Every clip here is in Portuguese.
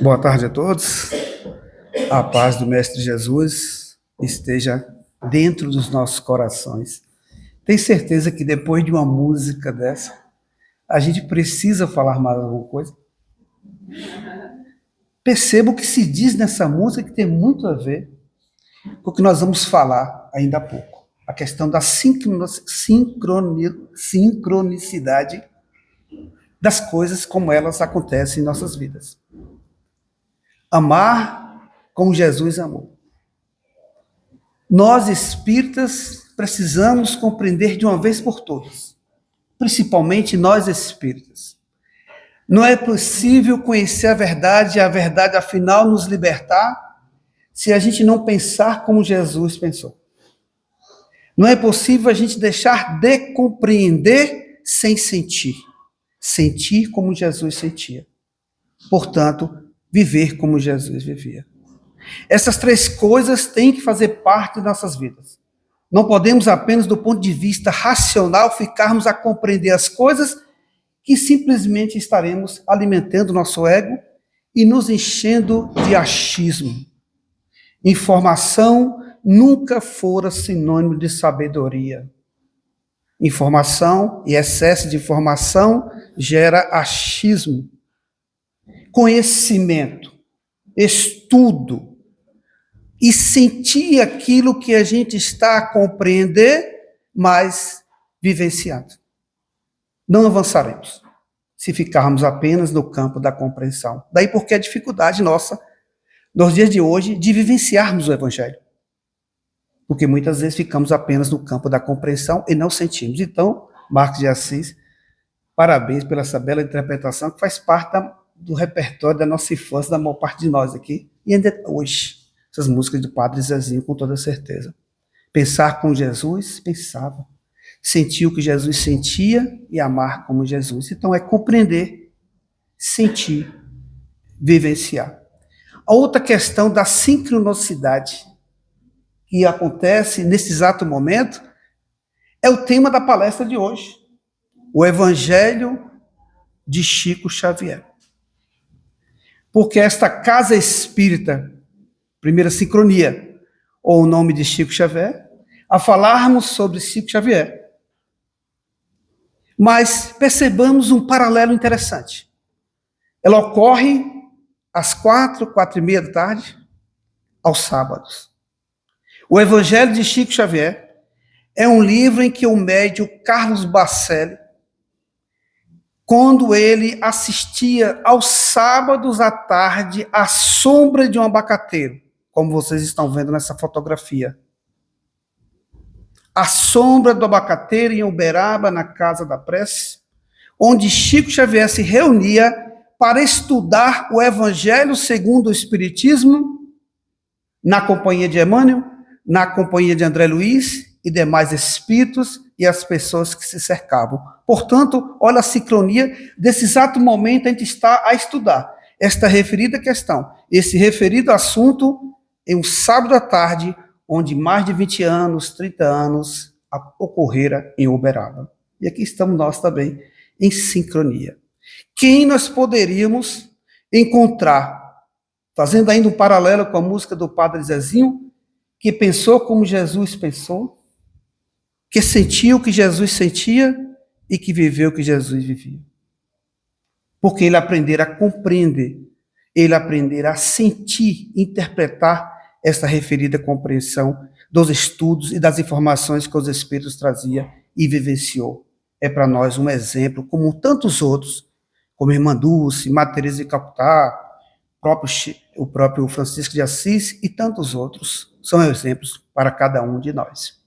Boa tarde a todos. A paz do Mestre Jesus esteja dentro dos nossos corações. Tenho certeza que depois de uma música dessa, a gente precisa falar mais alguma coisa. Perceba o que se diz nessa música que tem muito a ver com o que nós vamos falar ainda há pouco. A questão da sincronicidade das coisas como elas acontecem em nossas vidas. Amar como Jesus amou. Nós, espíritas, precisamos compreender de uma vez por todas, principalmente nós, espíritas. Não é possível conhecer a verdade e a verdade, afinal, nos libertar, se a gente não pensar como Jesus pensou. Não é possível a gente deixar de compreender sem sentir. Sentir como Jesus sentia. Portanto, viver como Jesus vivia. Essas três coisas têm que fazer parte de nossas vidas. Não podemos apenas, do ponto de vista racional, ficarmos a compreender as coisas que simplesmente estaremos alimentando nosso ego e nos enchendo de achismo. Informação nunca fora sinônimo de sabedoria. Informação e excesso de informação gera achismo. Conhecimento, estudo e sentir aquilo que a gente está a compreender, mas vivenciando. Não avançaremos se ficarmos apenas no campo da compreensão. Daí porque a dificuldade nossa, nos dias de hoje, de vivenciarmos o Evangelho. Porque muitas vezes ficamos apenas no campo da compreensão e não sentimos. Então, Marcos de Assis, parabéns pela essa bela interpretação que faz parte do repertório da nossa infância, da maior parte de nós aqui, e ainda hoje, essas músicas do Padre Zezinho, com toda certeza. Pensar com Jesus, pensava. Sentir o que Jesus sentia e amar como Jesus. Então, é compreender, sentir, vivenciar. A outra questão da sincronicidade que acontece nesse exato momento é o tema da palestra de hoje. O Evangelho de Chico Xavier. Porque esta casa espírita, primeira sincronia, ou o nome de Chico Xavier, a falarmos sobre Chico Xavier. Mas percebamos um paralelo interessante. Ela ocorre às 4h da tarde, aos sábados. O Evangelho de Chico Xavier é um livro em que o médium Carlos Bacelli, quando ele assistia aos sábados à tarde à sombra de um abacateiro, como vocês estão vendo nessa fotografia. A sombra do abacateiro em Uberaba, na Casa da Prece, onde Chico Xavier se reunia para estudar o Evangelho segundo o Espiritismo, na companhia de Emmanuel, na companhia de André Luiz e demais espíritos e as pessoas que se cercavam. Portanto, olha a sincronia, desse exato momento a gente está a estudar esta referida questão, esse referido assunto em um sábado à tarde, onde mais de 20 anos, 30 anos, ocorrera em Uberaba. E aqui estamos nós também, em sincronia. Quem nós poderíamos encontrar, fazendo ainda um paralelo com a música do Padre Zezinho, que pensou como Jesus pensou, que sentiu o que Jesus sentia e que viveu o que Jesus vivia. Porque ele aprendera a compreender, ele aprendera a sentir, interpretar essa referida compreensão dos estudos e das informações que os Espíritos traziam e vivenciou. É para nós um exemplo, como tantos outros, como a Irmã Dulce, Madre Teresa de Calcutá, o próprio Francisco de Assis e tantos outros, são exemplos para cada um de nós.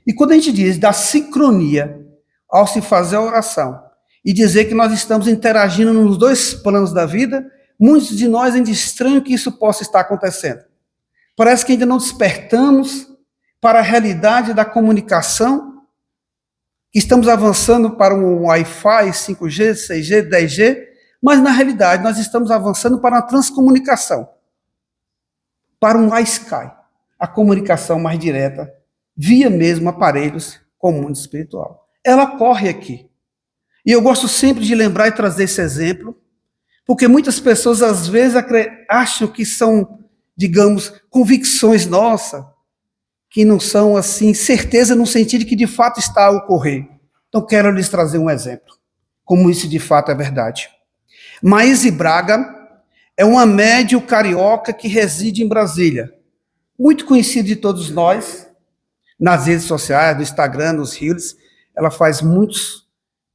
E quando a gente diz da sincronia, ao se fazer a oração, e dizer que nós estamos interagindo nos dois planos da vida, muitos de nós ainda estranham que isso possa estar acontecendo. Parece que ainda não despertamos para a realidade da comunicação, que estamos avançando para um Wi-Fi, 5G, 6G, 10G, mas na realidade nós estamos avançando para uma transcomunicação, para um Wi-Sky, a comunicação mais direta, via mesmo aparelhos com o mundo espiritual. Ela ocorre aqui. E eu gosto sempre de lembrar e trazer esse exemplo, Porque muitas pessoas, às vezes, acham que são, digamos, convicções nossas, que não são, assim, certeza no sentido de que de fato está a ocorrer. Então, quero lhes trazer um exemplo, como isso de fato é verdade. Maíse Braga é uma médium carioca que reside em Brasília, muito conhecida de todos nós, nas redes sociais, no Instagram, nos Reels. Ela faz muitos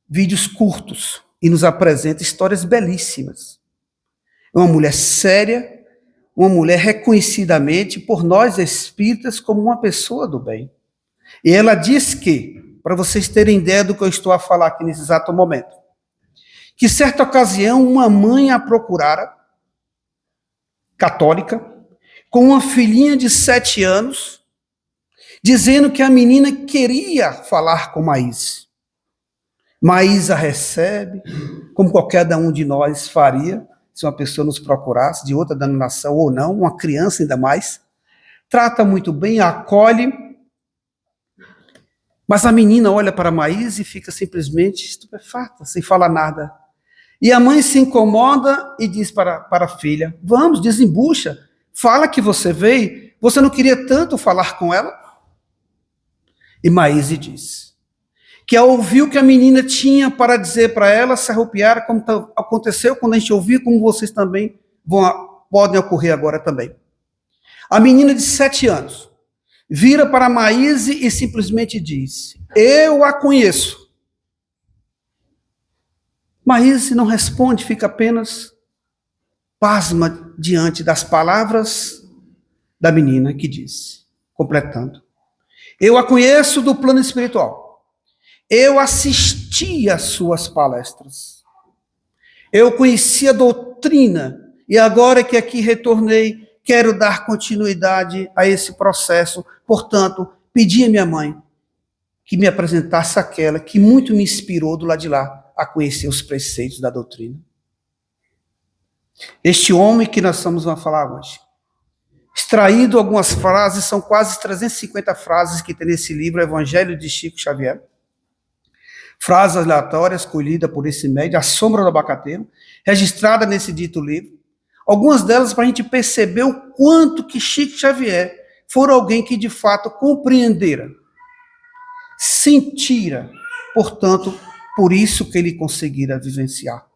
vídeos curtos e nos apresenta histórias belíssimas. É uma mulher séria, uma mulher reconhecidamente por nós espíritas como uma pessoa do bem. E ela diz que, para vocês terem ideia do que eu estou a falar aqui nesse exato momento, que certa ocasião uma mãe a procurara, católica, com uma filhinha de 7 anos, dizendo que a menina queria falar com Maíse. Maíse a recebe, como qualquer um de nós faria, se uma pessoa nos procurasse, de outra denominação ou não, uma criança ainda mais, trata muito bem, acolhe, mas a menina olha para Maíse e fica simplesmente estupefata, sem falar nada. E a mãe se incomoda e diz para a filha, vamos, desembucha, fala que você veio, você não queria tanto falar com ela? E Maíse diz que ao ouvir o que a menina tinha para dizer para ela, se arrepiara, como aconteceu quando a gente ouviu, como vocês também podem ocorrer agora também. A menina de 7 anos vira para Maíse e simplesmente diz, eu a conheço. Maíse não responde, fica apenas pasma diante das palavras da menina que diz, completando. Eu a conheço do plano espiritual. Eu assisti às suas palestras. Eu conheci a doutrina e agora que aqui retornei, quero dar continuidade a esse processo. Portanto, pedi a minha mãe que me apresentasse aquela que muito me inspirou do lado de lá a conhecer os preceitos da doutrina. Este homem que nós estamos a falar hoje, extraído algumas frases, são quase 350 frases que tem nesse livro, Evangelho de Chico Xavier. Frases aleatórias colhidas por esse médium, A Sombra do Abacateiro, registrada nesse dito livro. Algumas delas para a gente perceber o quanto que Chico Xavier foi alguém que de fato compreendera, sentira, portanto, por isso que ele conseguira vivenciar.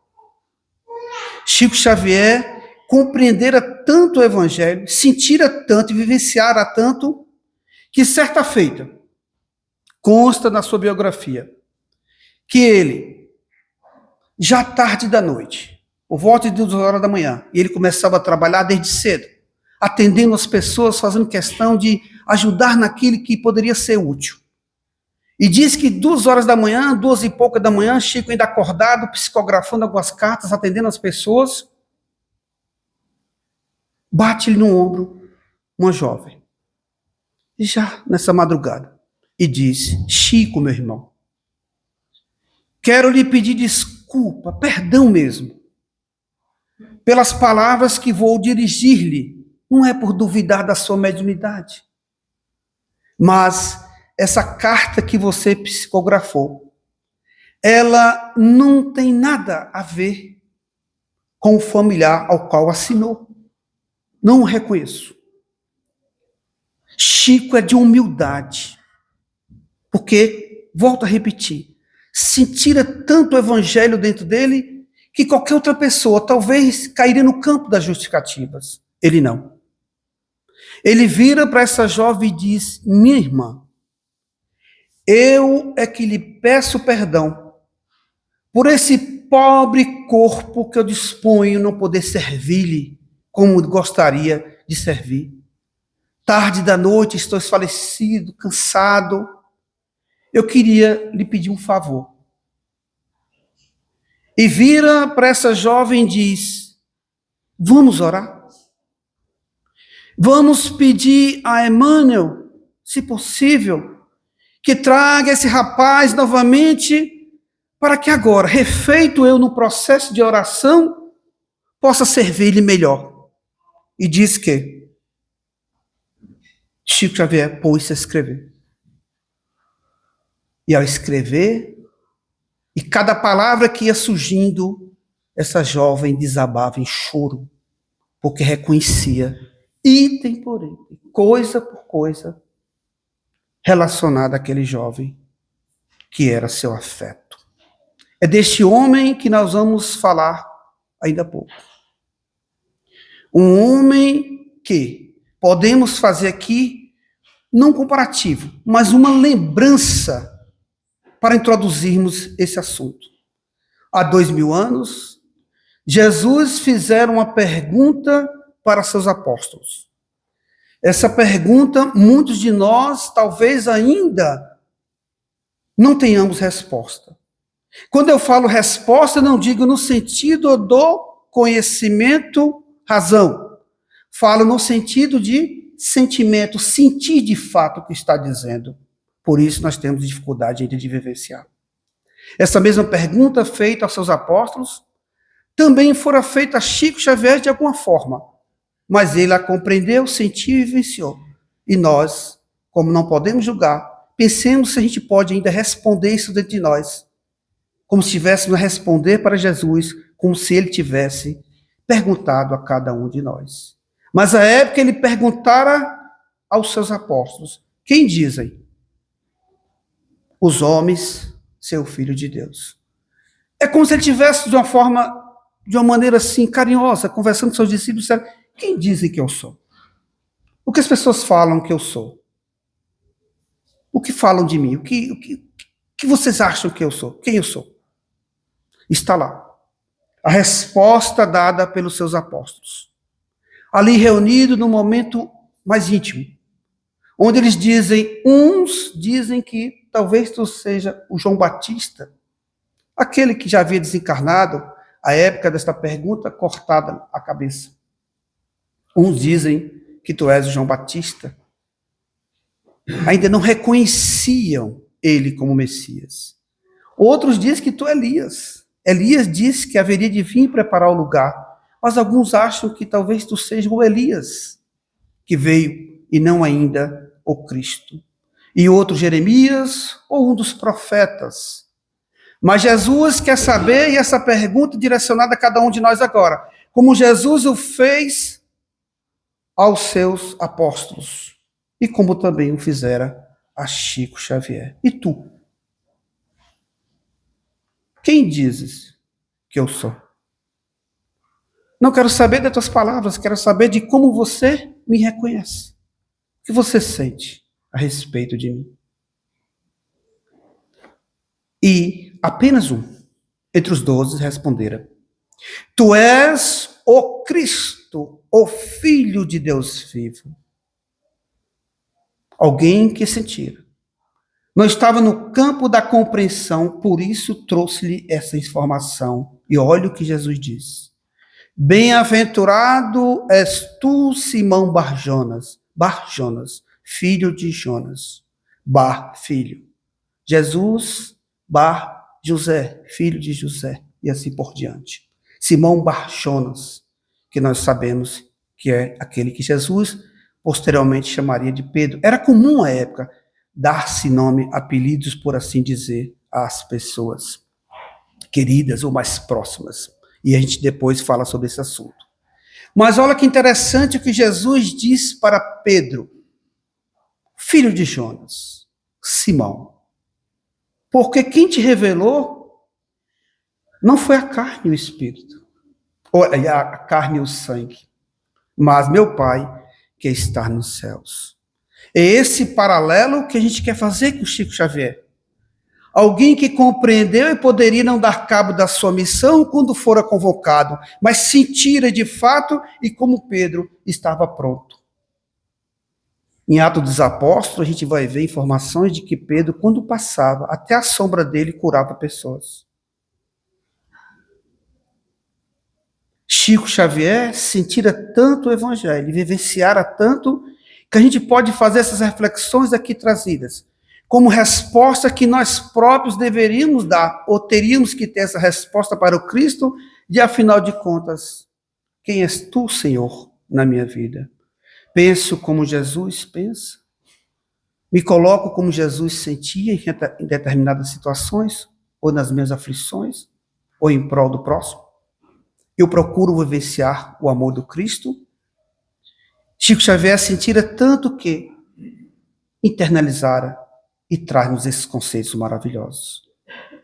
Chico Xavier compreendera tanto o Evangelho, sentira tanto e vivenciara tanto, que certa feita, consta na sua biografia, que ele, já tarde da noite, por volta de 2 horas da manhã, e ele começava a trabalhar desde cedo, atendendo as pessoas, fazendo questão de ajudar naquilo que poderia ser útil. E diz que 2 horas da manhã, 2 e pouca da manhã, Chico ainda acordado, psicografando algumas cartas, atendendo as pessoas, bate-lhe no ombro uma jovem, já nessa madrugada, e diz, Chico, meu irmão, quero lhe pedir desculpa, perdão mesmo, pelas palavras que vou dirigir-lhe. Não é por duvidar da sua mediunidade, mas essa carta que você psicografou, ela não tem nada a ver com o familiar ao qual assinou. Não o reconheço. Chico é de humildade, porque, volto a repetir, sentira tanto o evangelho dentro dele, que qualquer outra pessoa talvez cairia no campo das justificativas. Ele não. Ele vira para essa jovem e diz, minha irmã, eu é que lhe peço perdão por esse pobre corpo que eu disponho não poder servir-lhe como gostaria de servir. Tarde da noite, estou esfalecido, cansado. Eu queria lhe pedir um favor. E vira para essa jovem e diz, vamos orar? Vamos pedir a Emmanuel, se possível, que traga esse rapaz novamente, para que agora, refeito eu no processo de oração, possa servir-lhe melhor. E diz que Chico Xavier pôs-se a escrever. E ao escrever, e cada palavra que ia surgindo, essa jovem desabava em choro, porque reconhecia, item por item, coisa por coisa, relacionada àquele jovem, que era seu afeto. É deste homem que nós vamos falar ainda há pouco. Um homem que podemos fazer aqui, não um comparativo, mas uma lembrança para introduzirmos esse assunto. Há 2000 anos, Jesus fizeram uma pergunta para seus apóstolos. Essa pergunta, muitos de nós talvez ainda não tenhamos resposta. Quando eu falo resposta, não digo no sentido do conhecimento, razão. Falo no sentido de sentimento, sentir de fato o que está dizendo. Por isso nós temos dificuldade ainda de vivenciar. Essa mesma pergunta feita aos seus apóstolos também fora feita a Chico Xavier de alguma forma, mas ele a compreendeu, sentiu e vivenciou. E nós, como não podemos julgar, pensemos se a gente pode ainda responder isso dentro de nós, como se estivéssemos a responder para Jesus, como se ele tivesse perguntado a cada um de nós. Mas à época ele perguntara aos seus apóstolos: quem dizem os homens ser o Filho de Deus? É como se ele tivesse de uma maneira assim, carinhosa, conversando com seus discípulos, dizendo: quem dizem que eu sou? O que as pessoas falam que eu sou? O que falam de mim? O que vocês acham que eu sou? Quem eu sou? Está lá. A resposta dada pelos seus apóstolos. Ali reunido no momento mais íntimo. Onde eles dizem, uns dizem que talvez tu seja o João Batista, aquele que já havia desencarnado, à época desta pergunta, cortada a cabeça. Uns dizem que tu és o João Batista. Ainda não reconheciam ele como Messias. Outros dizem que tu é Elias. Elias disse que haveria de vir preparar o lugar, mas alguns acham que talvez tu seja o Elias, que veio e não ainda o Cristo. E outro Jeremias ou um dos profetas. Mas Jesus quer saber, e essa pergunta direcionada a cada um de nós agora, como Jesus o fez aos seus apóstolos, e como também o fizera a Chico Xavier. E tu? Quem dizes que eu sou? Não quero saber das tuas palavras, quero saber de como você me reconhece. O que você sente a respeito de mim? E apenas um, entre os 12, respondera: tu és o Cristo, o Filho de Deus vivo. Alguém que sentira. Não estava no campo da compreensão, por isso trouxe-lhe essa informação. E olha o que Jesus diz: bem-aventurado és tu, Simão Barjonas, filho de Jonas, filho. Jesus, José, filho de José, e assim por diante. Simão Barjonas, que nós sabemos que é aquele que Jesus posteriormente chamaria de Pedro. Era comum à época dar-se nome, apelidos, por assim dizer, às pessoas queridas ou mais próximas. E a gente depois fala sobre esse assunto. Mas olha que interessante o que Jesus diz para Pedro: filho de Jonas, Simão. Porque quem te revelou não foi a carne e o espírito, ou a carne e o sangue, mas meu Pai que está nos céus. É esse paralelo que a gente quer fazer com o Chico Xavier. Alguém que compreendeu e poderia não dar cabo da sua missão quando fora convocado, mas sentira de fato e como Pedro estava pronto. Em Atos dos Apóstolos, a gente vai ver informações de que Pedro, quando passava, até a sombra dele curava pessoas. Chico Xavier sentira tanto o Evangelho, vivenciara tanto, que a gente pode fazer essas reflexões aqui trazidas, como resposta que nós próprios deveríamos dar, ou teríamos que ter essa resposta para o Cristo, de afinal de contas, quem és tu, Senhor, na minha vida? Penso como Jesus pensa? Me coloco como Jesus sentia em determinadas situações, ou nas minhas aflições, ou em prol do próximo? eu procuro vivenciar o amor do Cristo? Chico Xavier sentira tanto que internalizara e traz-nos esses conceitos maravilhosos.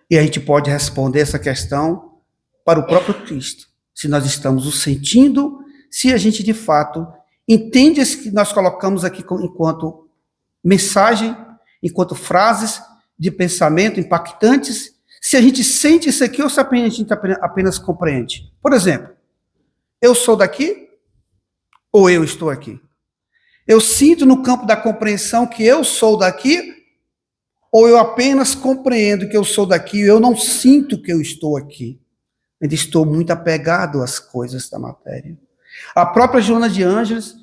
E a gente pode responder essa questão para o próprio Cristo, se nós estamos o sentindo, se a gente de fato entende isso que nós colocamos aqui enquanto mensagem, enquanto frases de pensamento impactantes, se a gente sente isso aqui ou se a gente apenas compreende. Por exemplo, eu sou daqui ou eu estou aqui? Eu sinto no campo da compreensão que eu sou daqui ou eu apenas compreendo que eu sou daqui e eu não sinto que eu estou aqui? Ainda estou muito apegado às coisas da matéria. A própria Joana de Ângeles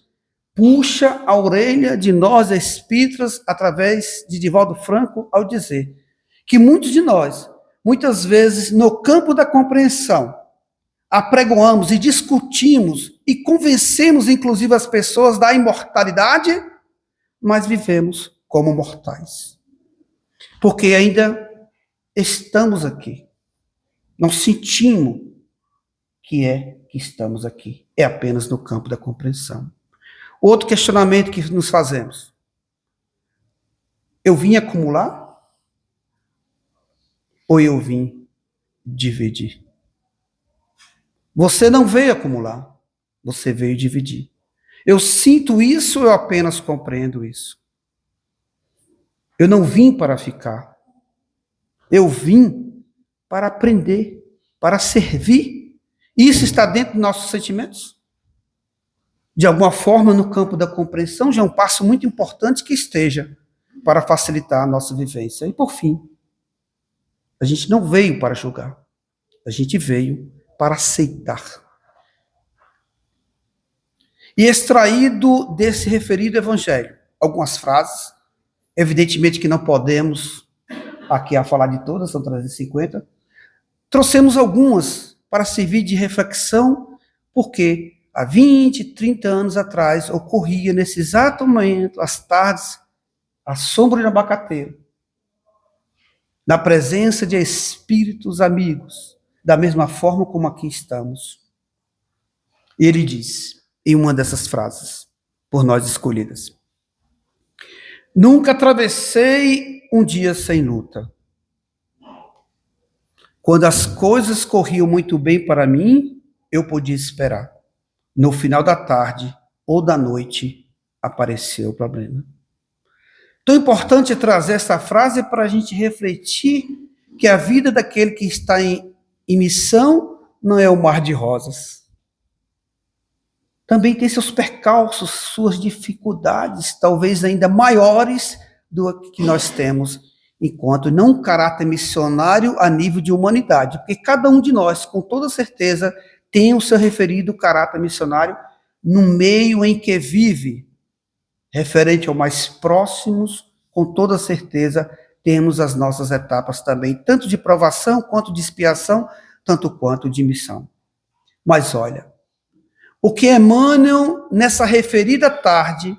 puxa a orelha de nós espíritas através de Divaldo Franco ao dizer que muitos de nós, muitas vezes no campo da compreensão, apregoamos e discutimos e convencemos inclusive as pessoas da imortalidade, mas vivemos como mortais. Porque ainda estamos aqui. Não sentimos que estamos aqui. É apenas no campo da compreensão. Outro questionamento que nos fazemos. Eu vim acumular? Ou eu vim dividir? Você não veio acumular. Você veio dividir. Eu sinto isso ou eu apenas compreendo isso? Eu não vim para ficar. Eu vim para aprender, para servir. Isso está dentro dos nossos sentimentos? De alguma forma, no campo da compreensão, já é um passo muito importante que esteja para facilitar a nossa vivência. E, por fim, a gente não veio para julgar. A gente veio para aceitar. E extraído desse referido evangelho, algumas frases, evidentemente que não podemos aqui a falar de todas, são 350, trouxemos algumas para servir de reflexão, porque há 20, 30 anos atrás ocorria nesse exato momento, às tardes, à sombra de abacateiro, na presença de espíritos amigos, da mesma forma como aqui estamos. E ele diz, em uma dessas frases, por nós escolhidas: nunca atravessei um dia sem luta. Quando as coisas corriam muito bem para mim, eu podia esperar. No final da tarde ou da noite, apareceu o problema. Tão importante é trazer essa frase para a gente refletir que a vida daquele que está em missão não é um mar de rosas. Também tem seus percalços, suas dificuldades, talvez ainda maiores do que nós temos, enquanto não um caráter missionário a nível de humanidade, porque cada um de nós, com toda certeza, tem o seu referido caráter missionário no meio em que vive. Referente ao mais próximos, com toda certeza, temos as nossas etapas também, tanto de provação, quanto de expiação, tanto quanto de missão. Mas olha, o que Emmanuel, nessa referida tarde,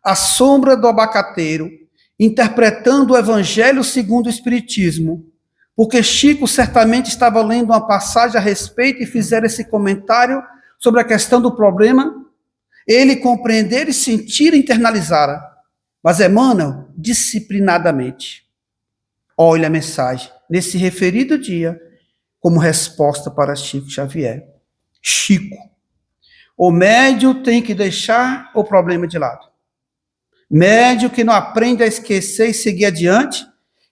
à sombra do abacateiro, interpretando o Evangelho segundo o Espiritismo, porque Chico certamente estava lendo uma passagem a respeito e fizeram esse comentário sobre a questão do problema, ele compreender e sentir e internalizar. Mas Emmanuel, disciplinadamente, olha a mensagem, nesse referido dia, como resposta para Chico Xavier. Chico, o médium tem que deixar o problema de lado. Médium que não aprende a esquecer e seguir adiante,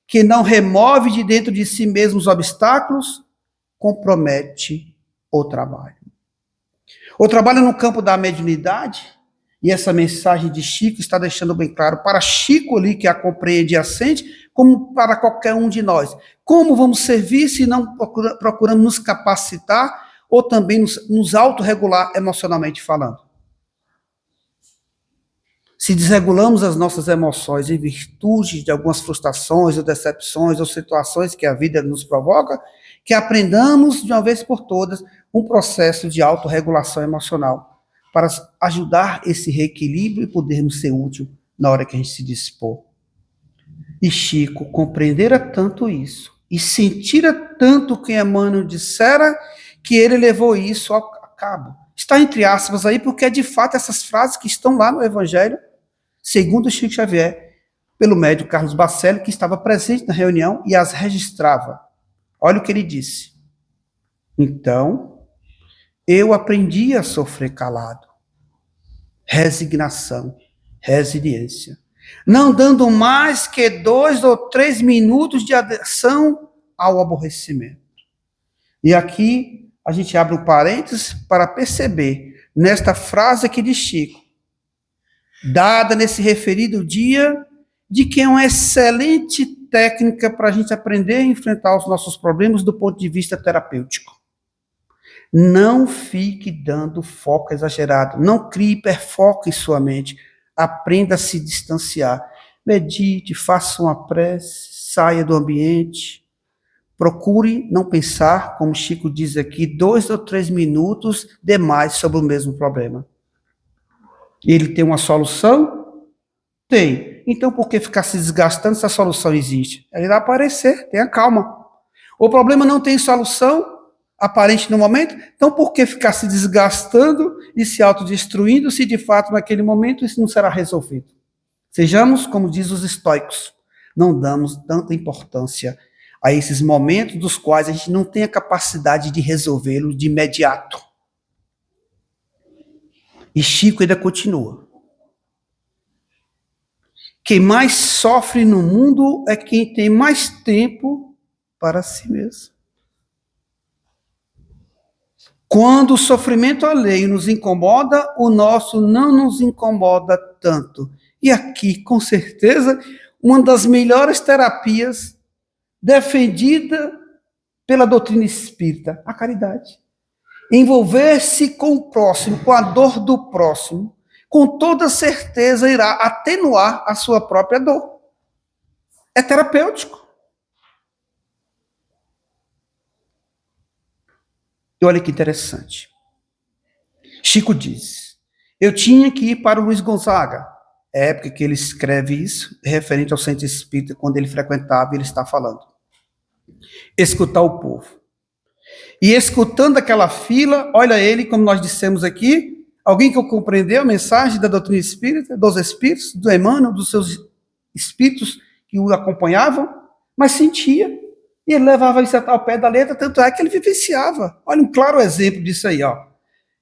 que não remove de dentro de si mesmo os obstáculos, compromete o trabalho. O trabalho no campo da mediunidade, e essa mensagem de Chico está deixando bem claro para Chico ali, que a compreende e a sente, como para qualquer um de nós. Como vamos servir se não procuramos nos capacitar ou também nos autorregular emocionalmente falando? Se desregulamos as nossas emoções em virtude de algumas frustrações ou decepções ou situações que a vida nos provoca, que aprendamos de uma vez por todas um processo de autorregulação emocional para ajudar esse reequilíbrio e podermos ser útil na hora que a gente se dispor. E Chico compreendera tanto isso e sentira tanto o que Emmanuel dissera, que ele levou isso a cabo. Está entre aspas aí, porque é de fato essas frases que estão lá no Evangelho, segundo Chico Xavier, pelo médium Carlos Bacelli, que estava presente na reunião e as registrava. Olha o que ele disse. Então, eu aprendi a sofrer calado. Resignação, resiliência. Não dando mais que 2 ou 3 minutos de adesão ao aborrecimento. E aqui a gente abre um parênteses para perceber, nesta frase aqui de Chico, dada nesse referido dia, de que é uma excelente técnica para a gente aprender a enfrentar os nossos problemas do ponto de vista terapêutico. Não fique dando foco exagerado, não crie hiperfoco em sua mente, aprenda a se distanciar. Medite, faça uma prece, saia do ambiente, procure não pensar, como Chico diz aqui, 2 ou 3 minutos demais sobre o mesmo problema. Ele tem uma solução? Tem. Então, por que ficar se desgastando se a solução existe? Ele vai aparecer, tenha calma. O problema não tem solução aparente no momento, então por que ficar se desgastando e se autodestruindo se de fato naquele momento isso não será resolvido? Sejamos, como diz os estoicos, não damos tanta importância a esses momentos dos quais a gente não tem a capacidade de resolvê-los de imediato. E Chico ainda continua. Quem mais sofre no mundo é quem tem mais tempo para si mesmo. Quando o sofrimento alheio nos incomoda, o nosso não nos incomoda tanto. E aqui, com certeza, uma das melhores terapias defendida pela doutrina espírita, a caridade. Envolver-se com o próximo, com a dor do próximo, com toda certeza irá atenuar a sua própria dor. É terapêutico. E olha que interessante. Chico diz, eu tinha que ir para o Luiz Gonzaga, época que ele escreve isso, referente ao centro espírita, quando ele frequentava, ele está falando. Escutar o povo. E escutando aquela fila, olha ele, como nós dissemos aqui, alguém que compreendeu a mensagem da doutrina espírita, dos espíritos, do Emmanuel, dos seus espíritos que o acompanhavam, mas sentia. E ele levava isso ao pé da letra, tanto é que ele vivenciava. Olha um claro exemplo disso aí, ó.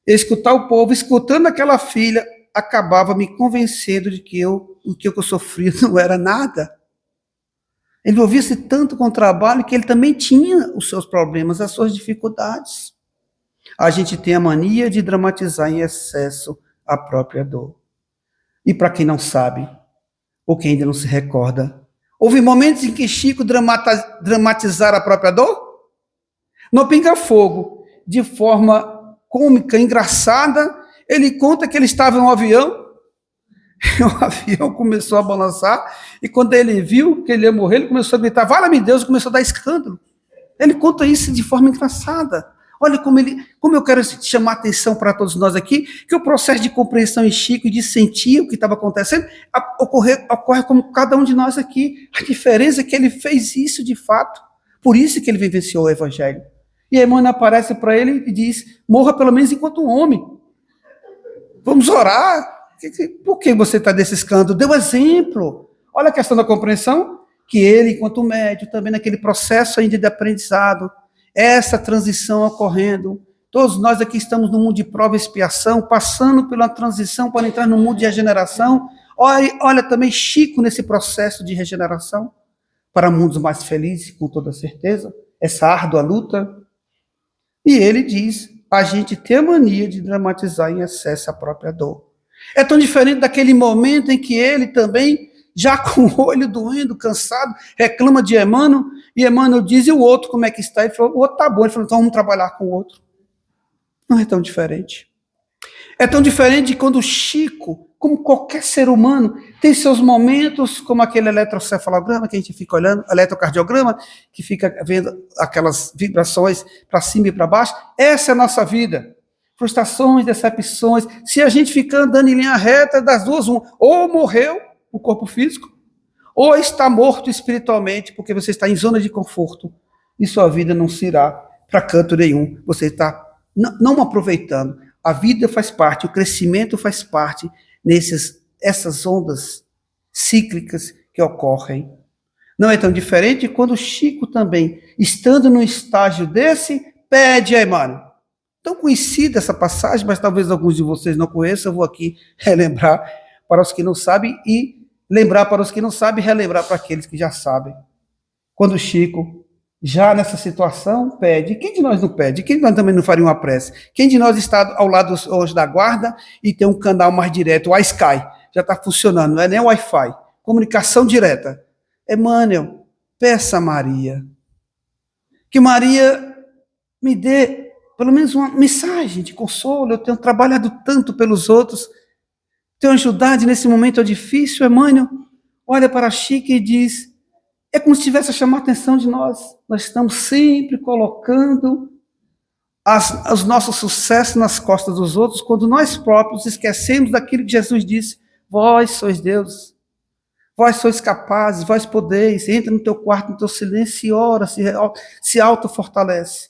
Escutar o povo, escutando aquela filha, acabava me convencendo de que o que eu sofria não era nada. Ele envolvia-se tanto com o trabalho que ele também tinha os seus problemas, as suas dificuldades. A gente tem a mania de dramatizar em excesso a própria dor. E para quem não sabe, ou quem ainda não se recorda, houve momentos em que Chico dramatizara a própria dor? No Pinga Fogo, de forma cômica, engraçada, ele conta que ele estava em um avião, e o avião começou a balançar, e quando ele viu que ele ia morrer, ele começou a gritar, valha-me Deus, e começou a dar escândalo. Ele conta isso de forma engraçada. Olha como eu quero chamar a atenção para todos nós aqui, que o processo de compreensão em Chico e de sentir o que estava acontecendo ocorre como cada um de nós aqui. A diferença é que ele fez isso de fato. Por isso que ele vivenciou o Evangelho. E a Emmanuel aparece para ele e diz, morra pelo menos enquanto um homem. Vamos orar. Por que você está desse escândalo? Deu exemplo. Olha a questão da compreensão, que ele, enquanto médium, também naquele processo ainda de aprendizado, essa transição ocorrendo. Todos nós aqui estamos no mundo de prova e expiação, passando pela transição para entrar no mundo de regeneração. Olha também Chico nesse processo de regeneração, para mundos mais felizes, com toda certeza, essa árdua luta. E ele diz, a gente tem a mania de dramatizar em excesso a própria dor. É tão diferente daquele momento em que ele também, já com o olho doendo, cansado, reclama de Emmanuel, e Emmanuel diz, e o outro como é que está? Ele falou, o outro está bom. Ele falou, então vamos trabalhar com o outro. Não é tão diferente. É tão diferente de quando Chico, como qualquer ser humano, tem seus momentos, como aquele eletrocefalograma que a gente fica olhando, eletrocardiograma, que fica vendo aquelas vibrações para cima e para baixo. Essa é a nossa vida. Frustrações, decepções. Se a gente ficar andando em linha reta, das duas, ou morreu o corpo físico, ou está morto espiritualmente, porque você está em zona de conforto, e sua vida não se irá para canto nenhum. Você está não aproveitando. A vida faz parte, o crescimento faz parte essas ondas cíclicas que ocorrem. Não é tão diferente quando o Chico também, estando num estágio desse, pede a Emmanuel. Tão conhecida essa passagem, mas talvez alguns de vocês não conheçam, eu vou aqui relembrar para os que não sabem e lembrar para os que não sabem e relembrar para aqueles que já sabem. Quando o Chico, já nessa situação, pede. Quem de nós não pede? Quem de nós também não faria uma prece? Quem de nós está ao lado dos anjos da guarda e tem um canal mais direto, o iSky, já está funcionando, não é nem o Wi-Fi, comunicação direta. Emmanuel, peça a Maria, que Maria me dê pelo menos uma mensagem de consolo. Eu tenho trabalhado tanto pelos outros, tenho ajudado nesse momento difícil. Emmanuel olha para Chico e diz, é como se estivesse a chamar a atenção de nós. Nós estamos sempre colocando os nossos sucessos nas costas dos outros, quando nós próprios esquecemos daquilo que Jesus disse, vós sois Deus. Vós sois capazes, vós podeis, entra no teu quarto, no teu silêncio e ora, se auto-fortalece.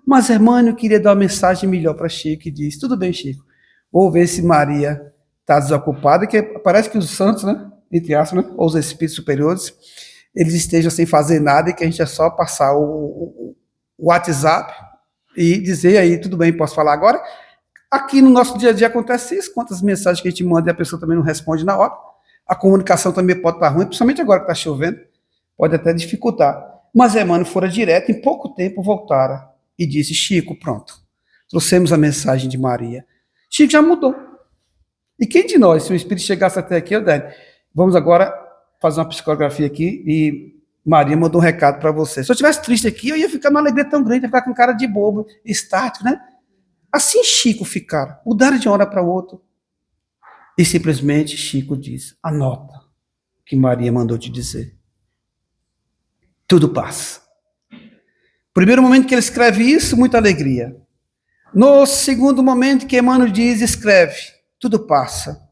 Mas Emmanuel queria dar uma mensagem melhor para Chico e diz, tudo bem, Chico, vou ver se Maria está desocupada, que parece que os santos, né, entre aspas, né, ou os espíritos superiores, eles estejam sem fazer nada e que a gente é só passar o WhatsApp e dizer aí, tudo bem, posso falar agora? Aqui no nosso dia a dia acontece isso, quantas mensagens que a gente manda e a pessoa também não responde na hora. A comunicação também pode estar ruim, principalmente agora que está chovendo, pode até dificultar. Mas Emmanuel fora direto, em pouco tempo voltara e disse, Chico, pronto, trouxemos a mensagem de Maria. Chico já mudou. E quem de nós, se o Espírito chegasse até aqui, vamos agora fazer uma psicografia aqui e Maria mandou um recado para você. Se eu estivesse triste aqui, eu ia ficar numa alegria tão grande, ia ficar com cara de bobo, estático, né? Assim Chico ficaram, mudaram de uma hora para outra. E simplesmente Chico diz, anota o que Maria mandou te dizer. Tudo passa. Primeiro momento que ele escreve isso, muita alegria. No segundo momento que Emmanuel diz, escreve, tudo passa.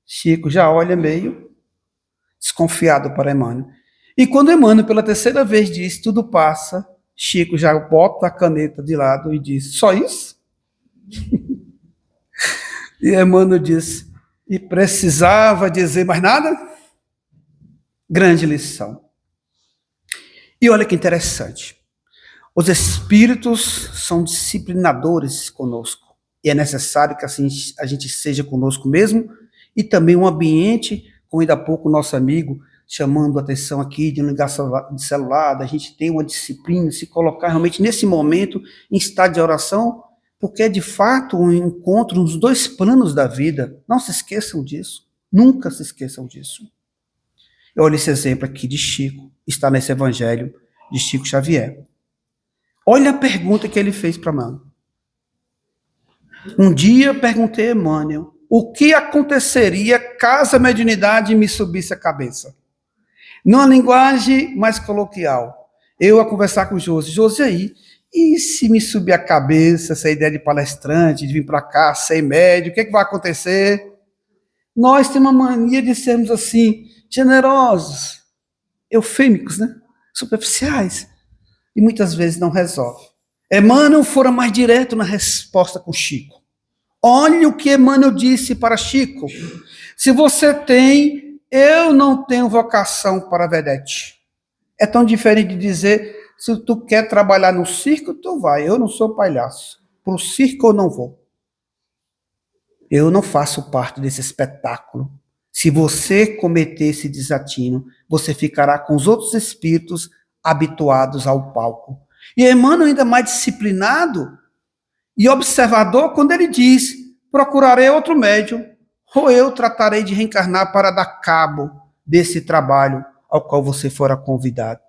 Chico já olha meio desconfiado para Emmanuel. E quando Emmanuel pela terceira vez diz, tudo passa, Chico já bota a caneta de lado e diz, só isso? E Emmanuel diz, e precisava dizer mais nada? Grande lição. E olha que interessante. Os espíritos são disciplinadores conosco. E é necessário que assim a gente seja conosco mesmo. E também um ambiente, como ainda há pouco o nosso amigo chamando a atenção aqui de ligação de celular, da gente ter uma disciplina, se colocar realmente nesse momento em estado de oração, porque é de fato um encontro nos dois planos da vida. Não se esqueçam disso. Nunca se esqueçam disso. Olha esse exemplo aqui de Chico, está nesse evangelho de Chico Xavier. Olha a pergunta que ele fez para Emmanuel. Um dia eu perguntei a Emmanuel, o que aconteceria caso a mediunidade me subisse a cabeça? Numa linguagem mais coloquial, eu a conversar com o Josi. Josi, aí, e se me subir a cabeça, essa ideia de palestrante, de vir para cá, sem médio, o que vai acontecer? Nós temos uma mania de sermos assim, generosos, eufêmicos, né? Superficiais, e muitas vezes não resolve. Emmanuel fora mais direto na resposta com Chico. Olhe o que Emmanuel disse para Chico. Se você tem, eu não tenho vocação para vedete. É tão diferente de dizer, se tu quer trabalhar no circo, tu vai. Eu não sou palhaço. Para o circo eu não vou. Eu não faço parte desse espetáculo. Se você cometer esse desatino, você ficará com os outros espíritos habituados ao palco. E Emmanuel ainda mais disciplinado e observador quando ele diz, procurarei outro médium, ou eu tratarei de reencarnar para dar cabo desse trabalho ao qual você fora convidado.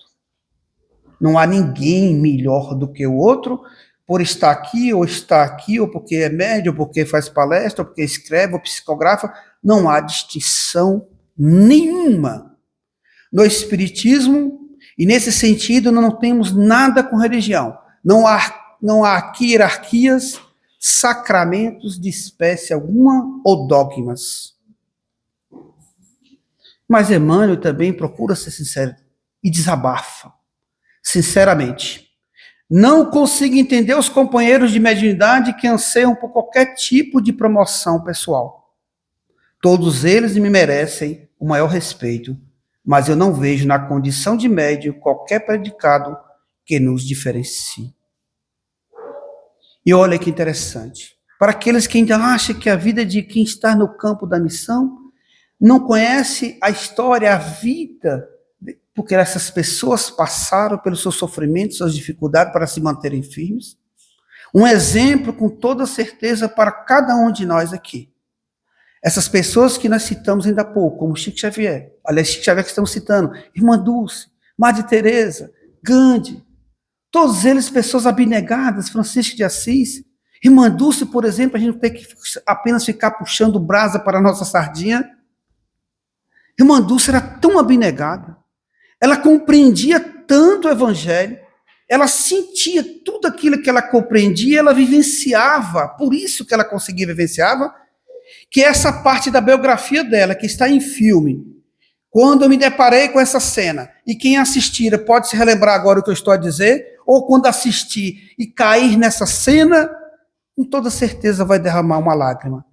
Não há ninguém melhor do que o outro, por estar aqui, ou porque é médium, ou porque faz palestra, ou porque escreve, ou psicografa. Não há distinção nenhuma. No Espiritismo, e nesse sentido, não temos nada com religião. Não há aqui hierarquias, sacramentos de espécie alguma ou dogmas. Mas Emmanuel também procura ser sincero e desabafa, sinceramente. Não consigo entender os companheiros de mediunidade que anseiam por qualquer tipo de promoção pessoal. Todos eles me merecem o maior respeito, mas eu não vejo na condição de médium qualquer predicado que nos diferencie. E olha que interessante. Para aqueles que ainda acham que a vida de quem está no campo da missão não conhece a história, a vida, porque essas pessoas passaram pelos seus sofrimentos, suas dificuldades para se manterem firmes. Um exemplo com toda certeza para cada um de nós aqui. Essas pessoas que nós citamos ainda há pouco, como Chico Xavier, aliás, Chico Xavier que estamos citando, Irmã Dulce, Madre Teresa, Gandhi, todos eles pessoas abnegadas, Francisco de Assis. Irmã Dulce, por exemplo, a gente não tem que apenas ficar puxando brasa para a nossa sardinha. Irmã Dulce era tão abnegada, ela compreendia tanto o Evangelho, ela sentia tudo aquilo que ela compreendia, ela vivenciava, por isso que ela conseguia vivenciava, que essa parte da biografia dela, que está em filme, quando eu me deparei com essa cena, e quem assistir pode se relembrar agora o que eu estou a dizer, ou quando assistir e cair nessa cena, com toda certeza vai derramar uma lágrima.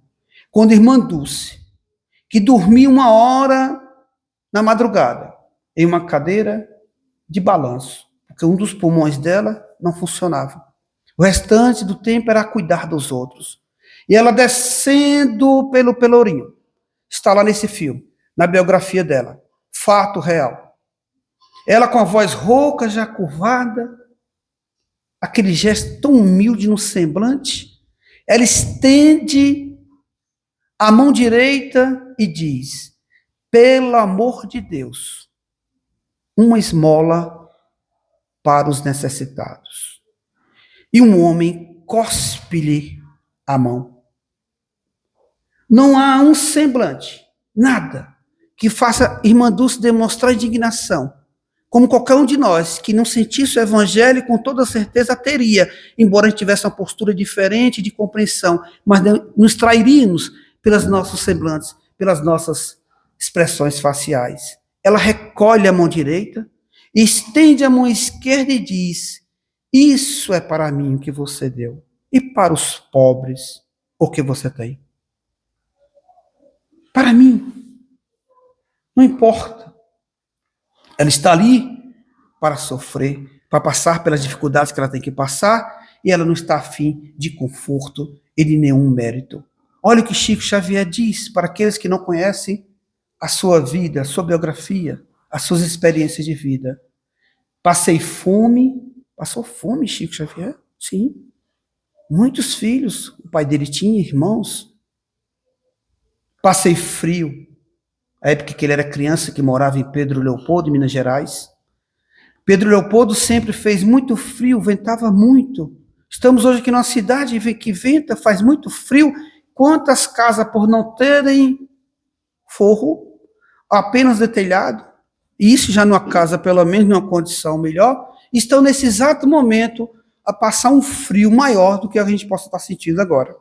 Quando a Irmã Dulce, que dormia 1 hora na madrugada, em uma cadeira de balanço, porque um dos pulmões dela não funcionava. O restante do tempo era cuidar dos outros. E ela descendo pelo Pelourinho, está lá nesse filme, na biografia dela, fato real. Ela com a voz rouca, já curvada, aquele gesto tão humilde no semblante, ela estende a mão direita e diz: pelo amor de Deus, uma esmola para os necessitados. E um homem cospe-lhe a mão. Não há um semblante, nada, que faça Irmã Dulce demonstrar indignação, como qualquer um de nós, que não sentisse o Evangelho, com toda certeza teria, embora a gente tivesse uma postura diferente de compreensão, mas nos trairíamos pelos nossos semblantes, pelas nossas expressões faciais. Ela recolhe a mão direita, estende a mão esquerda e diz: isso é para mim o que você deu, e para os pobres o que você tem. Para mim, não importa. Ela está ali para sofrer, para passar pelas dificuldades que ela tem que passar, e ela não está afim de conforto e de nenhum mérito. Olha o que Chico Xavier diz para aqueles que não conhecem a sua vida, a sua biografia, as suas experiências de vida. Passei fome. Passou fome, Chico Xavier? Sim. Muitos filhos, o pai dele tinha irmãos. Passei frio. A época que ele era criança, que morava em Pedro Leopoldo, em Minas Gerais. Pedro Leopoldo sempre fez muito frio, ventava muito. Estamos hoje aqui numa cidade que venta, faz muito frio. Quantas casas, por não terem forro, apenas de telhado, e isso já numa casa, pelo menos, numa condição melhor, estão nesse exato momento a passar um frio maior do que a gente possa estar sentindo agora.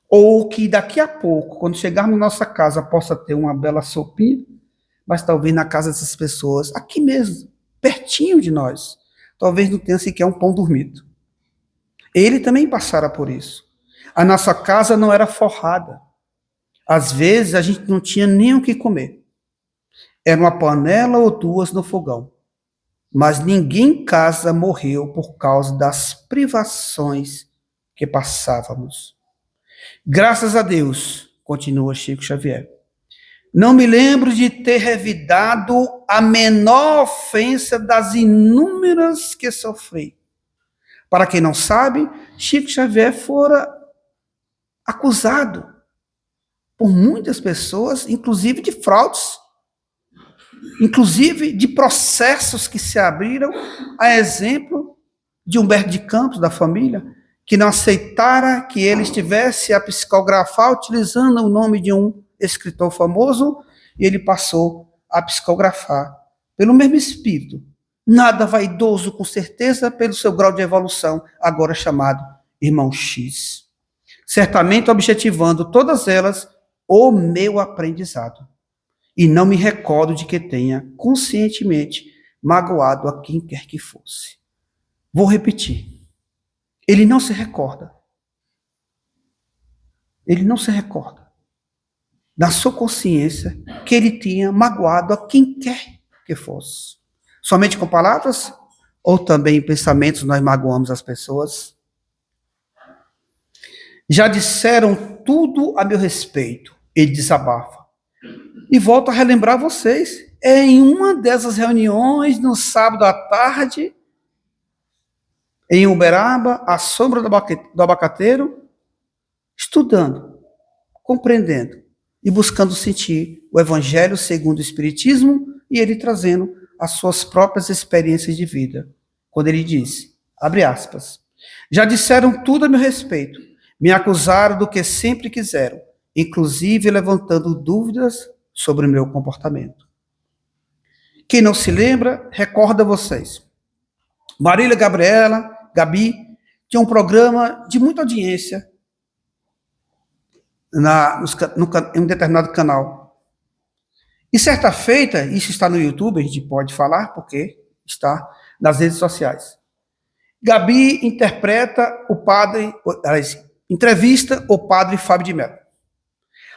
Ou que daqui a pouco, quando chegarmos na nossa casa, possa ter uma bela sopinha, mas talvez na casa dessas pessoas, aqui mesmo, pertinho de nós, talvez não tenha sequer um pão dormido. Ele também passara por isso. A nossa casa não era forrada. Às vezes a gente não tinha nem o que comer. Era uma panela ou duas no fogão. Mas ninguém em casa morreu por causa das privações que passávamos. Graças a Deus, continua Chico Xavier, não me lembro de ter revidado a menor ofensa das inúmeras que sofri. Para quem não sabe, Chico Xavier fora acusado por muitas pessoas, inclusive de fraudes, inclusive de processos que se abriram, a exemplo de Humberto de Campos, da família, que não aceitara que ele estivesse a psicografar utilizando o nome de um escritor famoso, e ele passou a psicografar pelo mesmo espírito, nada vaidoso, com certeza, pelo seu grau de evolução, agora chamado Irmão X. Certamente objetivando todas elas o meu aprendizado. E não me recordo de que tenha conscientemente magoado a quem quer que fosse. Vou repetir. Ele não se recorda. Ele não se recorda da sua consciência que ele tinha magoado a quem quer que fosse. Somente com palavras ou também em pensamentos nós magoamos as pessoas? Já disseram tudo a meu respeito, ele desabafa. E volto a relembrar vocês, em uma dessas reuniões, no sábado à tarde, em Uberaba, à sombra do abacateiro, estudando, compreendendo e buscando sentir o Evangelho segundo o Espiritismo e ele trazendo as suas próprias experiências de vida. Quando ele diz, abre aspas, já disseram tudo a meu respeito, me acusaram do que sempre quiseram, inclusive levantando dúvidas sobre o meu comportamento. Quem não se lembra, recorda vocês. Marília Gabriela, Gabi, tinha um programa de muita audiência em um determinado canal. E certa feita, isso está no YouTube, a gente pode falar, porque está nas redes sociais. Gabi entrevista o padre Fábio de Mello.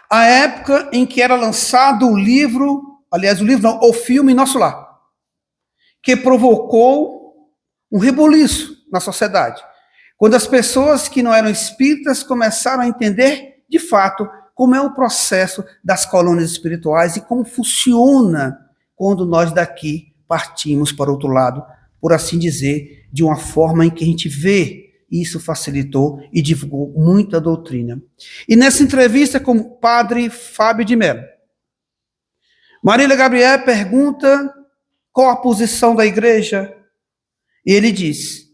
A época em que era lançado o filme Nosso Lar, que provocou um rebuliço na sociedade, quando as pessoas que não eram espíritas começaram a entender, de fato, como é o processo das colônias espirituais e como funciona quando nós daqui partimos para outro lado, por assim dizer, de uma forma em que a gente vê. Isso facilitou e divulgou muita doutrina. E nessa entrevista com o padre Fábio de Mello, Marília Gabriela pergunta qual a posição da igreja. E ele diz,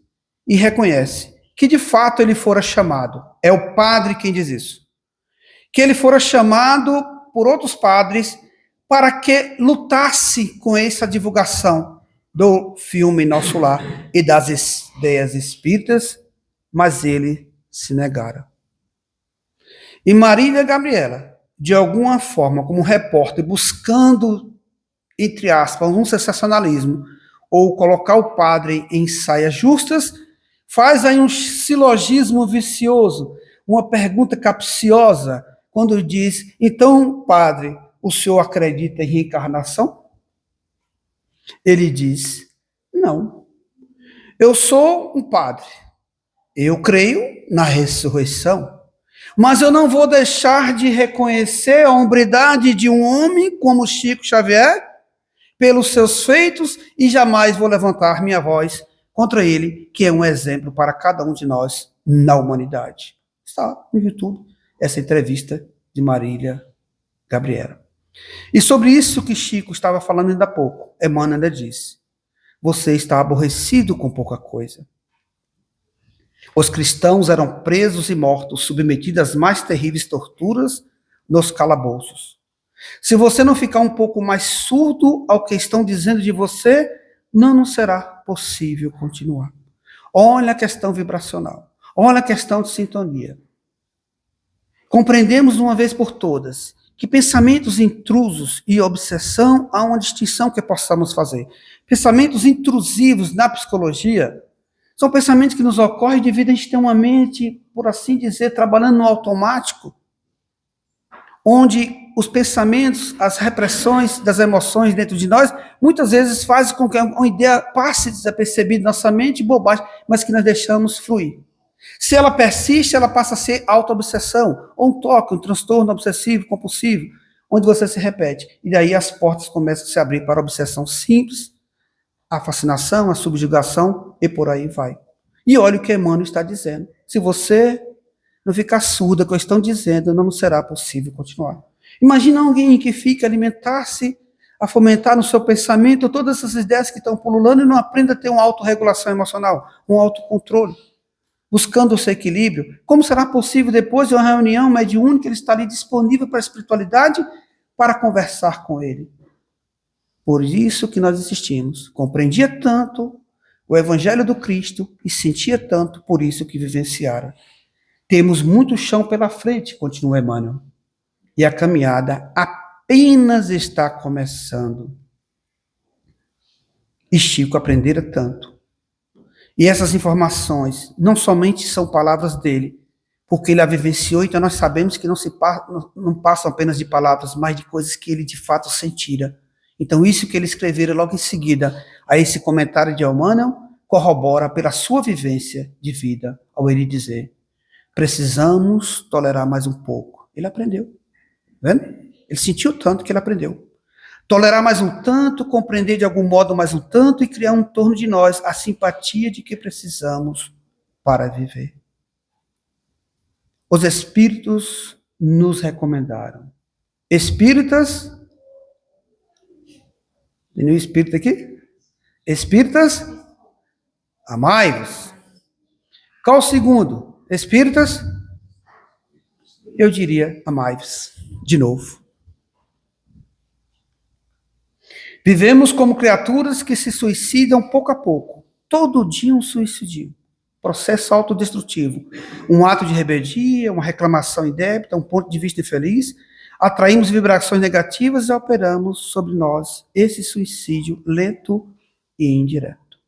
e reconhece, que de fato ele fora chamado. É o padre quem diz isso. Que ele fora chamado por outros padres para que lutasse com essa divulgação do filme Nosso Lar e das ideias espíritas, mas ele se negara. E Marília Gabriela, de alguma forma, como repórter, buscando, entre aspas, um sensacionalismo, ou colocar o padre em saias justas, faz aí um silogismo vicioso, uma pergunta capciosa, quando diz, então, padre, o senhor acredita em reencarnação? Ele diz, não, eu sou um padre, eu creio na ressurreição, mas eu não vou deixar de reconhecer a hombridade de um homem como Chico Xavier pelos seus feitos e jamais vou levantar minha voz contra ele, que é um exemplo para cada um de nós na humanidade. Está no YouTube essa entrevista de Marília Gabriela. E sobre isso que Chico estava falando ainda há pouco, Emmanuel ainda disse, você está aborrecido com pouca coisa. Os cristãos eram presos e mortos, submetidos às mais terríveis torturas nos calabouços. Se você não ficar um pouco mais surdo ao que estão dizendo de você, não será possível continuar. Olha a questão vibracional. Olha a questão de sintonia. Compreendemos de uma vez por todas que pensamentos intrusos e obsessão há uma distinção que possamos fazer. Pensamentos intrusivos na psicologia são pensamentos que nos ocorrem devido a gente ter uma mente, por assim dizer, trabalhando no automático, onde os pensamentos, as repressões das emoções dentro de nós, muitas vezes fazem com que uma ideia passe desapercebida na nossa mente, bobagem, mas que nós deixamos fluir. Se ela persiste, ela passa a ser auto-obsessão, ou um toque, um transtorno obsessivo, compulsivo, onde você se repete. E daí as portas começam a se abrir para a obsessão simples, a fascinação, a subjugação, e por aí vai. E olha o que Emmanuel está dizendo. Se você não ficar surda com o que estão dizendo, não será possível continuar. Imagina alguém que fica alimentar-se, a fomentar no seu pensamento todas essas ideias que estão pululando e não aprenda a ter uma autorregulação emocional, um autocontrole, buscando o seu equilíbrio. Como será possível depois de uma reunião mediúnica ele estar ali disponível para a espiritualidade para conversar com ele? Por isso que nós insistimos. Compreendia tanto o Evangelho do Cristo e sentia tanto, por isso que vivenciara. Temos muito chão pela frente, continua Emmanuel. E a caminhada apenas está começando. E Chico aprendera tanto. E essas informações não somente são palavras dele, porque ele a vivenciou, então nós sabemos que não passam apenas de palavras, mas de coisas que ele de fato sentira. Então isso que ele escrevera logo em seguida a esse comentário de Emmanuel corrobora pela sua vivência de vida, ao ele dizer, precisamos tolerar mais um pouco. Ele aprendeu, tá vendo? Ele sentiu tanto que ele aprendeu. Tolerar mais um tanto, compreender de algum modo mais um tanto e criar em torno de nós a simpatia de que precisamos para viver. Os espíritos nos recomendaram. Espíritas, tem nenhum espírito aqui? Espíritas, amai-vos. Qual o segundo? Espíritas, eu diria amai-vos. De novo. Vivemos como criaturas que se suicidam pouco a pouco. Todo dia um suicídio. Processo autodestrutivo. Um ato de rebeldia, uma reclamação indébita, um ponto de vista infeliz. Atraímos vibrações negativas e operamos sobre nós esse suicídio lento e indireto.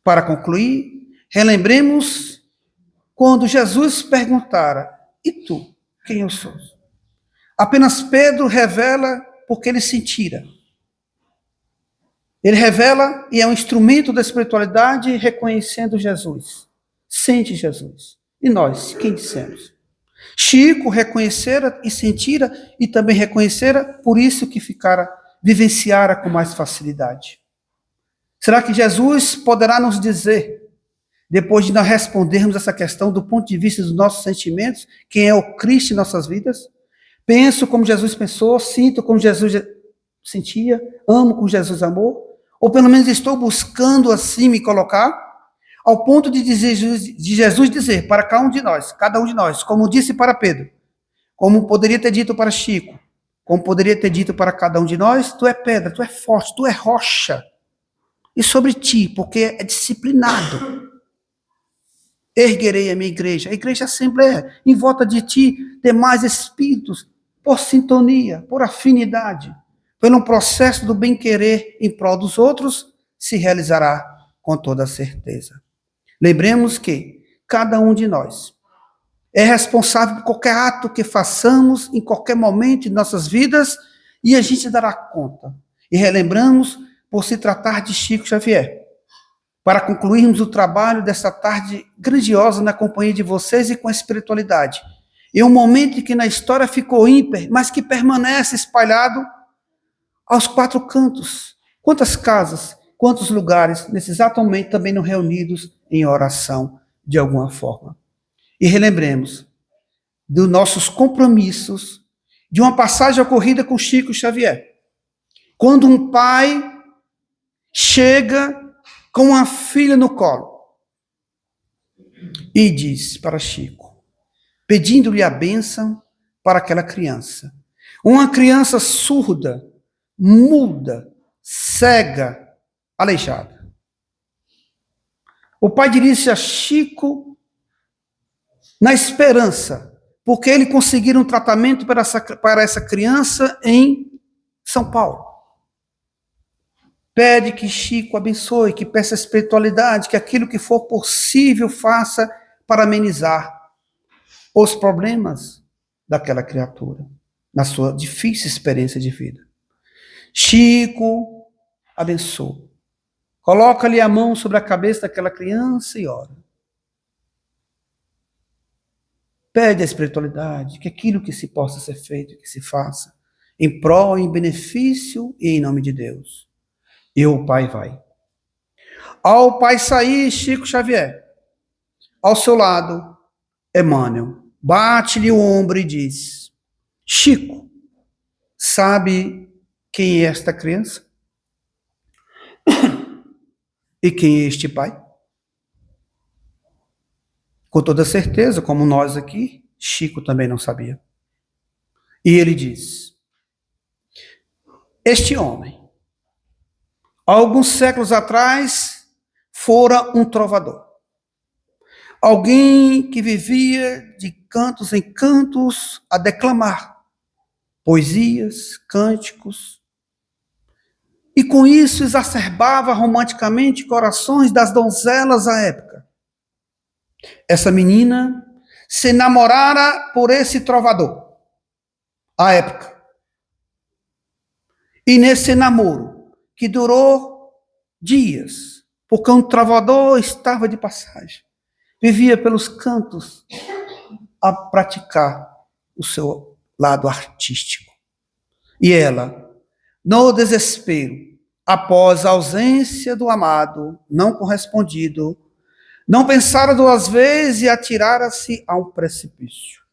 Para concluir, relembremos quando Jesus perguntara, e tu, quem eu sou? Apenas Pedro revela porque ele sentira. Ele revela e é um instrumento da espiritualidade reconhecendo Jesus. Sente Jesus. E nós, quem dissemos? Chico reconhecera e sentira e também reconhecera, por isso que vivenciara com mais facilidade. Será que Jesus poderá nos dizer, depois de nós respondermos essa questão do ponto de vista dos nossos sentimentos, quem é o Cristo em nossas vidas? Penso como Jesus pensou, sinto como Jesus sentia, amo como Jesus amou? Ou pelo menos estou buscando assim me colocar, ao ponto de Jesus dizer para cada um de nós, como disse para Pedro, como poderia ter dito para Chico, como poderia ter dito para cada um de nós, tu é pedra, tu é forte, tu é rocha, e sobre ti, porque é disciplinado, erguerei a minha igreja. A igreja sempre é, em volta de ti, demais espíritos, por sintonia, por afinidade, pelo processo do bem-querer em prol dos outros, se realizará com toda certeza. Lembremos que cada um de nós é responsável por qualquer ato que façamos em qualquer momento de nossas vidas e a gente dará conta. E relembramos por se tratar de Chico Xavier. Para concluirmos o trabalho dessa tarde grandiosa na companhia de vocês e com a espiritualidade. Em um momento em que na história ficou ímpar, mas que permanece espalhado aos quatro cantos. Quantas casas, quantos lugares, nesse exato momento, também não reunidos em oração, de alguma forma. E relembremos dos nossos compromissos, de uma passagem ocorrida com Chico Xavier. Quando um pai chega com uma filha no colo e diz para Chico, pedindo-lhe a bênção para aquela criança. Uma criança surda, muda, cega, aleijada. O pai dirige a Chico na esperança, porque ele conseguiu um tratamento para essa criança em São Paulo. Pede que Chico abençoe, que peça a espiritualidade, que aquilo que for possível faça para amenizar os problemas daquela criatura, na sua difícil experiência de vida. Chico abençoa. Coloca-lhe a mão sobre a cabeça daquela criança e ora. Pede a espiritualidade, que aquilo que se possa ser feito, que se faça, em prol, em benefício e em nome de Deus. E o pai vai. Ao pai sair, Chico Xavier, ao seu lado, Emmanuel, bate-lhe o ombro e diz, Chico, sabe quem é esta criança? E quem é este pai? Com toda certeza, como nós aqui, Chico também não sabia. E ele diz, este homem, há alguns séculos atrás, fora um trovador. Alguém que vivia de cantos em cantos a declamar poesias, cânticos, E com isso exacerbava romanticamente corações das donzelas à época. Essa menina se namorara por esse trovador, à época. E nesse namoro, que durou dias, porque um trovador estava de passagem, vivia pelos cantos a praticar o seu lado artístico. E ela, no desespero, após a ausência do amado não correspondido, não pensara duas vezes e atirara-se a um precipício.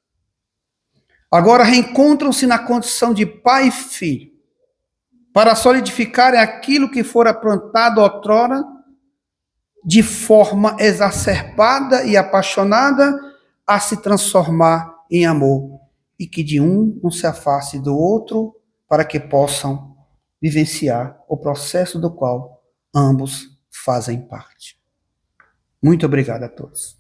Agora reencontram-se na condição de pai e filho, para solidificarem aquilo que fora plantado outrora, de forma exacerbada e apaixonada, a se transformar em amor, e que de um não se afaste do outro, para que possam vivenciar o processo do qual ambos fazem parte. Muito obrigado a todos.